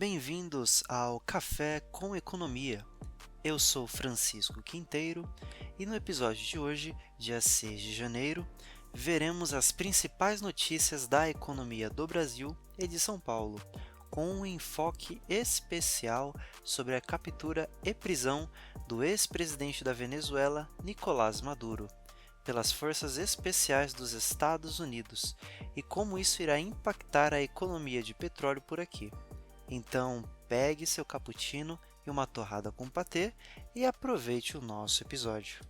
Bem-vindos ao Café com Economia. Eu sou Francisco Quinteiro e no episódio de hoje, dia 6 de janeiro, veremos as principais notícias da economia do Brasil e de São Paulo, com um enfoque especial sobre a captura e prisão do ex-presidente da Venezuela, Nicolás Maduro, pelas forças especiais dos Estados Unidos e como isso irá impactar a economia de petróleo por aqui. Então, pegue seu cappuccino e uma torrada com patê e aproveite o nosso episódio.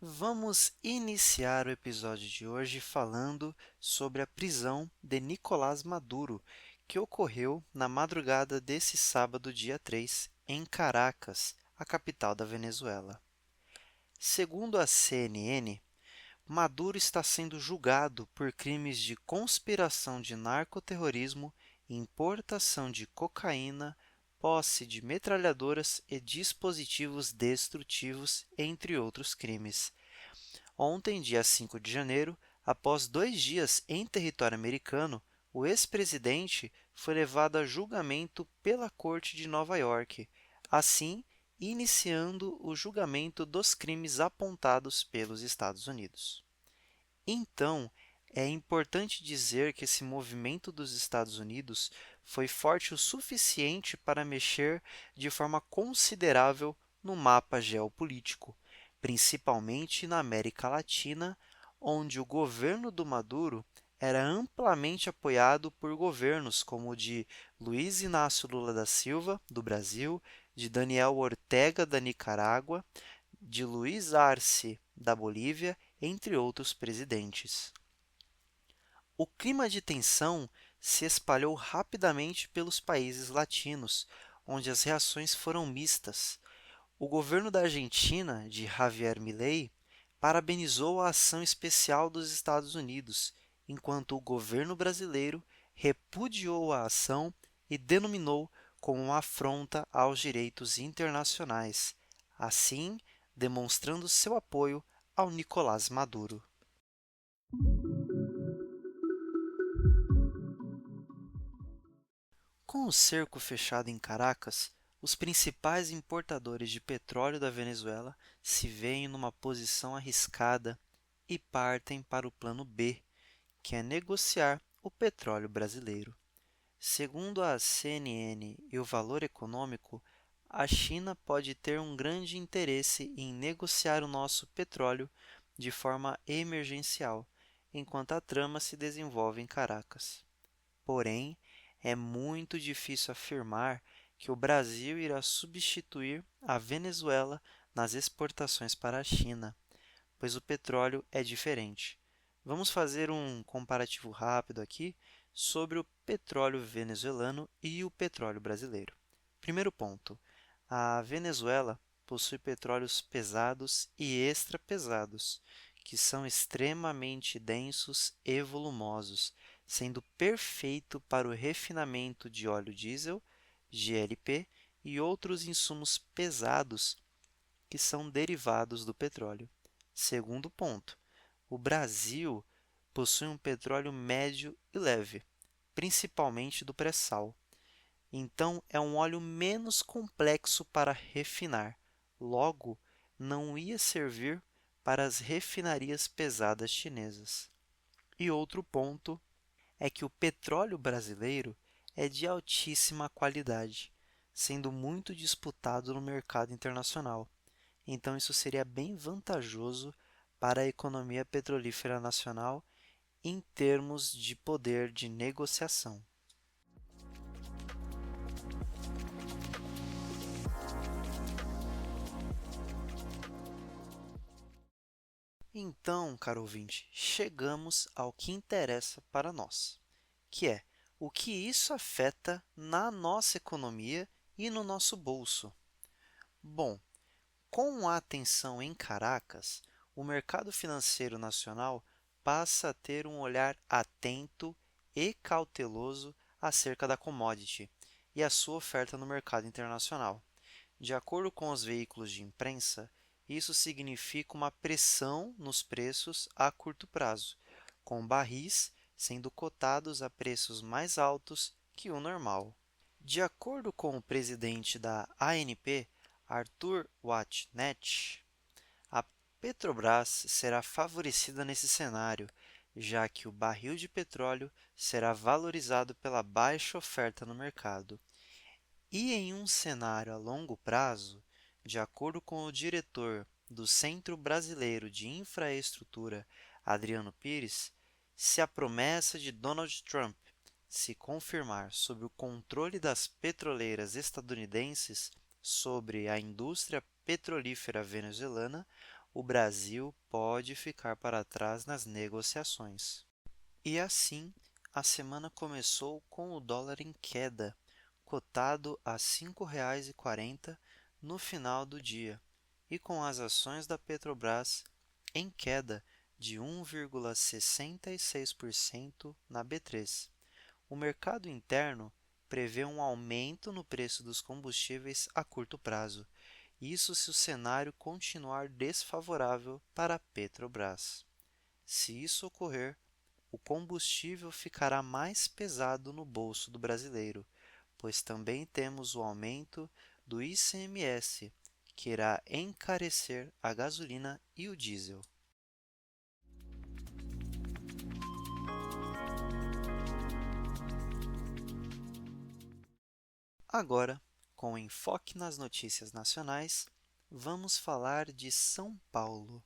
Vamos iniciar o episódio de hoje falando sobre a prisão de Nicolás Maduro, que ocorreu na madrugada desse sábado, dia 3, em Caracas, a capital da Venezuela. Segundo a CNN, Maduro está sendo julgado por crimes de conspiração de narcoterrorismo, importação de cocaína, posse de metralhadoras e dispositivos destrutivos, entre outros crimes. Ontem, dia 5 de janeiro, após 2 dias em território americano, o ex-presidente foi levado a julgamento pela Corte de Nova York, assim iniciando o julgamento dos crimes apontados pelos Estados Unidos. Então, é importante dizer que esse movimento dos Estados Unidos foi forte o suficiente para mexer de forma considerável no mapa geopolítico, principalmente na América Latina, onde o governo do Maduro era amplamente apoiado por governos como o de Luiz Inácio Lula da Silva, do Brasil, de Daniel Ortega, da Nicarágua, de Luiz Arce, da Bolívia, entre outros presidentes. O clima de tensão se espalhou rapidamente pelos países latinos, onde as reações foram mistas. O governo da Argentina, de Javier Milei, parabenizou a ação especial dos Estados Unidos, enquanto o governo brasileiro repudiou a ação e denominou como uma afronta aos direitos internacionais, assim demonstrando seu apoio ao Nicolás Maduro. Com o cerco fechado em Caracas, os principais importadores de petróleo da Venezuela se veem numa posição arriscada e partem para o plano B, que é negociar o petróleo brasileiro. Segundo a CNN e o Valor Econômico, a China pode ter um grande interesse em negociar o nosso petróleo de forma emergencial, enquanto a trama se desenvolve em Caracas. Porém, é muito difícil afirmar que o Brasil irá substituir a Venezuela nas exportações para a China, pois o petróleo é diferente. Vamos fazer um comparativo rápido aqui sobre o petróleo venezuelano e o petróleo brasileiro. Primeiro ponto: a Venezuela possui petróleos pesados e extrapesados, que são extremamente densos e volumosos, sendo perfeito para o refinamento de óleo diesel, GLP e outros insumos pesados que são derivados do petróleo. Segundo ponto: o Brasil possui um petróleo médio e leve, principalmente do pré-sal. Então, é um óleo menos complexo para refinar, logo, não ia servir para as refinarias pesadas chinesas. E outro ponto é que o petróleo brasileiro é de altíssima qualidade, sendo muito disputado no mercado internacional. Então, isso seria bem vantajoso para a economia petrolífera nacional em termos de poder de negociação. Então, caro ouvinte, chegamos ao que interessa para nós, que é o que isso afeta na nossa economia e no nosso bolso. Bom, com a tensão em Caracas, o mercado financeiro nacional passa a ter um olhar atento e cauteloso acerca da commodity e a sua oferta no mercado internacional. De acordo com os veículos de imprensa, Isso significa uma pressão nos preços a curto prazo, com barris sendo cotados a preços mais altos que o normal. De acordo com o presidente da ANP, Arthur Watnet, a Petrobras será favorecida nesse cenário, já que o barril de petróleo será valorizado pela baixa oferta no mercado. E em um cenário a longo prazo, de acordo com o diretor do Centro Brasileiro de Infraestrutura, Adriano Pires, se a promessa de Donald Trump se confirmar sobre o controle das petroleiras estadunidenses sobre a indústria petrolífera venezuelana, o Brasil pode ficar para trás nas negociações. E assim, a semana começou com o dólar em queda, cotado a R$ 5,40 no final do dia, e com as ações da Petrobras em queda de 1,66% na B3. O mercado interno prevê um aumento no preço dos combustíveis a curto prazo, isso se o cenário continuar desfavorável para a Petrobras. Se isso ocorrer, o combustível ficará mais pesado no bolso do brasileiro, pois também temos o aumento do ICMS, que irá encarecer a gasolina e o diesel. Agora, com enfoque nas notícias nacionais, vamos falar de São Paulo.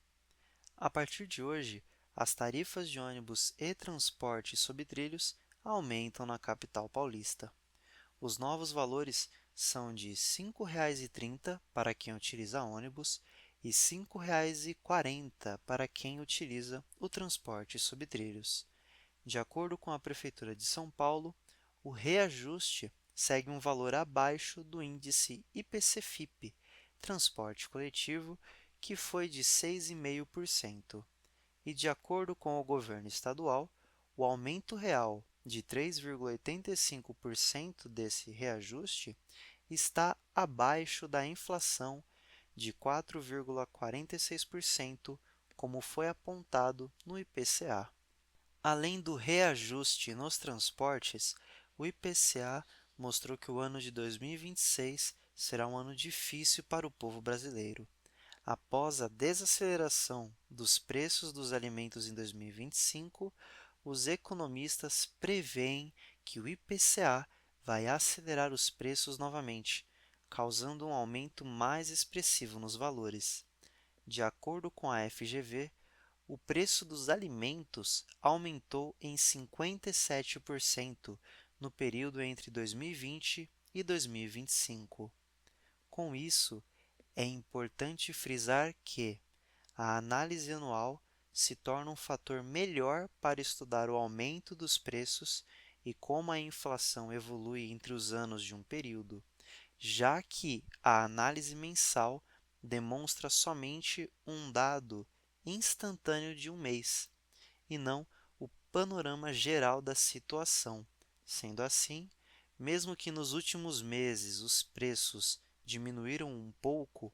A partir de hoje, as tarifas de ônibus e transporte sob trilhos aumentam na capital paulista. Os novos valores são de R$ 5,30 para quem utiliza ônibus e R$ 5,40 para quem utiliza o transporte sob trilhos. De acordo com a Prefeitura de São Paulo, o reajuste segue um valor abaixo do índice IPC-FIP, transporte coletivo, que foi de 6,5%. E de acordo com o governo estadual, o aumento real de 3,85% desse reajuste está abaixo da inflação de 4,46%, como foi apontado no IPCA. Além do reajuste nos transportes, o IPCA mostrou que o ano de 2026 será um ano difícil para o povo brasileiro. Após a desaceleração dos preços dos alimentos em 2025, os economistas preveem que o IPCA vai acelerar os preços novamente, causando um aumento mais expressivo nos valores. De acordo com a FGV, o preço dos alimentos aumentou em 57% no período entre 2020 e 2025. Com isso, é importante frisar que a análise anual se torna um fator melhor para estudar o aumento dos preços e como a inflação evolui entre os anos de um período, já que a análise mensal demonstra somente um dado instantâneo de um mês, e não o panorama geral da situação. Sendo assim, mesmo que nos últimos meses os preços diminuíram um pouco,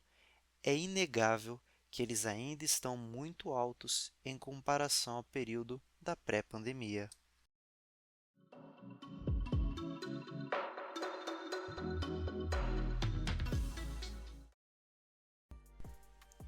é inegável que eles ainda estão muito altos em comparação ao período da pré-pandemia.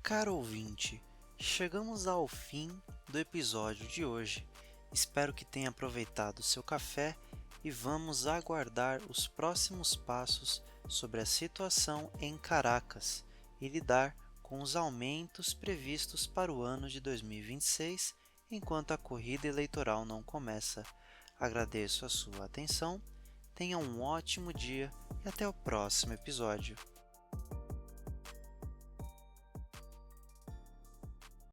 Caro ouvinte, chegamos ao fim do episódio de hoje. Espero que tenha aproveitado o seu café e vamos aguardar os próximos passos sobre a situação em Caracas e lidar com os aumentos previstos para o ano de 2026, enquanto a corrida eleitoral não começa. Agradeço a sua atenção, tenha um ótimo dia e até o próximo episódio.